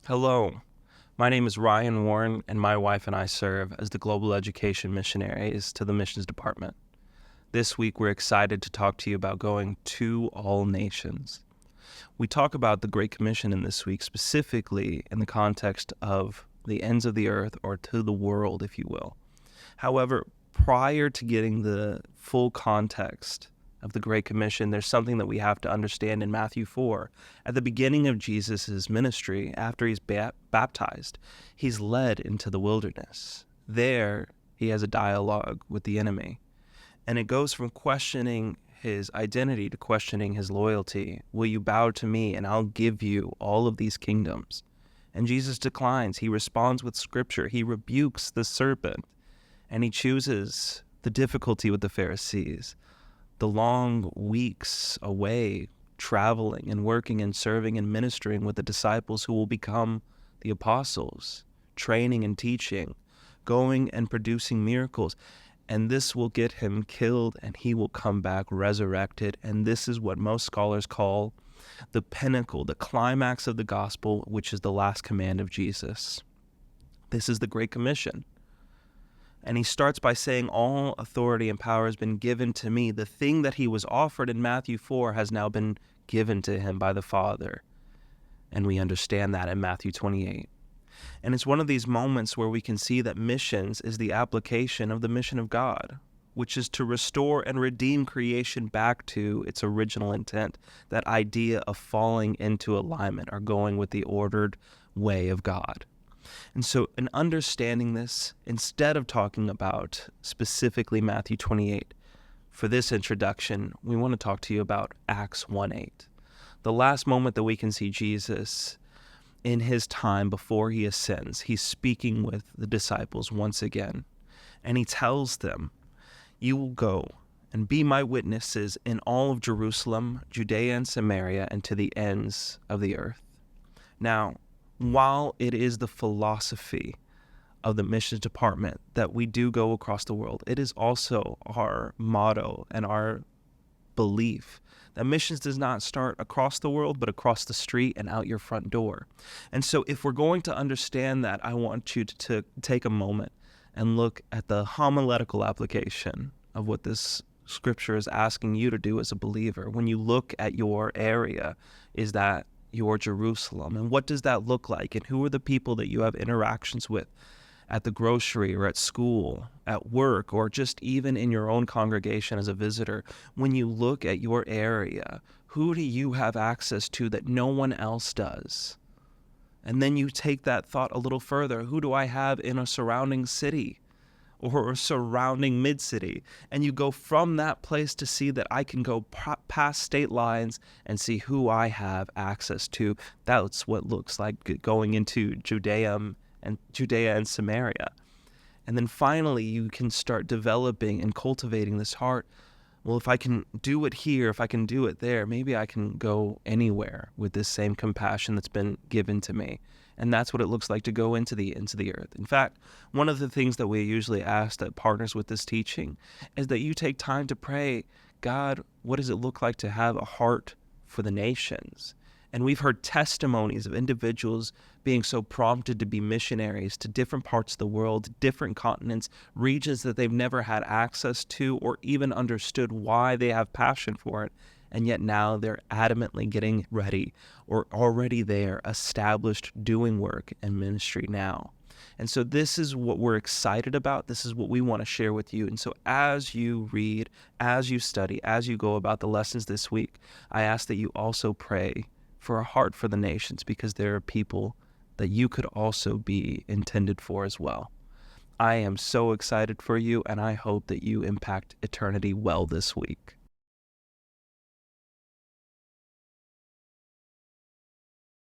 Hello, my name is Ryan Warren, and my wife and I serve as the Global Education Missionaries to the Missions Department. This week, we're excited to talk to you about going to all nations. We talk about the Great Commission in this week, specifically in the context of the ends of the earth, or to the world, if you will. However, prior to getting the full context of the Great Commission, there's something that we have to understand in Matthew 4. At the beginning of Jesus' ministry, after he's baptized, he's led into the wilderness. There, he has a dialogue with the enemy. And it goes from questioning his identity to questioning his loyalty. Will you bow to me and I'll give you all of these kingdoms? And Jesus declines. He responds with scripture. He rebukes the serpent. And he chooses the difficulty with the Pharisees, the long weeks away, traveling and working and serving and ministering with the disciples who will become the apostles, training and teaching, going and producing miracles. And this will get him killed, and he will come back resurrected. And this is what most scholars call the pinnacle, the climax of the gospel, which is the last command of Jesus. This is the Great Commission. And he starts by saying, all authority and power has been given to me. The thing that he was offered in Matthew 4 has now been given to him by the Father. And we understand that in Matthew 28. And it's one of these moments where we can see that missions is the application of the mission of God, which is to restore and redeem creation back to its original intent, that idea of falling into alignment or going with the ordered way of God. And so in understanding this, instead of talking about specifically Matthew 28, for this introduction, we want to talk to you about Acts 1:8, the last moment that we can see Jesus in his time before he ascends. He's speaking with the disciples once again, and he tells them, you will go and be my witnesses in all of Jerusalem, Judea and Samaria, and to the ends of the earth. Now, while it is the philosophy of the missions department that we do go across the world, it is also our motto and our belief that missions does not start across the world, but across the street and out your front door. And so if we're going to understand that, I want you to take a moment and look at the homiletical application of what this scripture is asking you to do as a believer. When you look at your area, is that your Jerusalem? And what does that look like? And who are the people that you have interactions with at the grocery or at school, at work, or just even in your own congregation as a visitor? When you look at your area, who do you have access to that no one else does? And then you take that thought a little further. Who do I have in a surrounding city or a surrounding mid-city? And you go from that place to see that I can go past state lines and see who I have access to. That's what looks like going into Judea and Samaria. And then finally, you can start developing and cultivating this heart. Well, if I can do it here, if I can do it there, maybe I can go anywhere with this same compassion that's been given to me. And that's what it looks like to go into the ends of the earth. In fact, one of the things that we usually ask that partners with this teaching is that you take time to pray, God, what does it look like to have a heart for the nations? And we've heard testimonies of individuals being so prompted to be missionaries to different parts of the world, different continents, regions that they've never had access to or even understood why they have passion for it. And yet now they're adamantly getting ready or already there, established, doing work and ministry now. And so this is what we're excited about. This is what we want to share with you. And so as you read, as you study, as you go about the lessons this week, I ask that you also pray for a heart for the nations, because there are people that you could also be intended for as well. I am so excited for you, and I hope that you impact eternity well this week.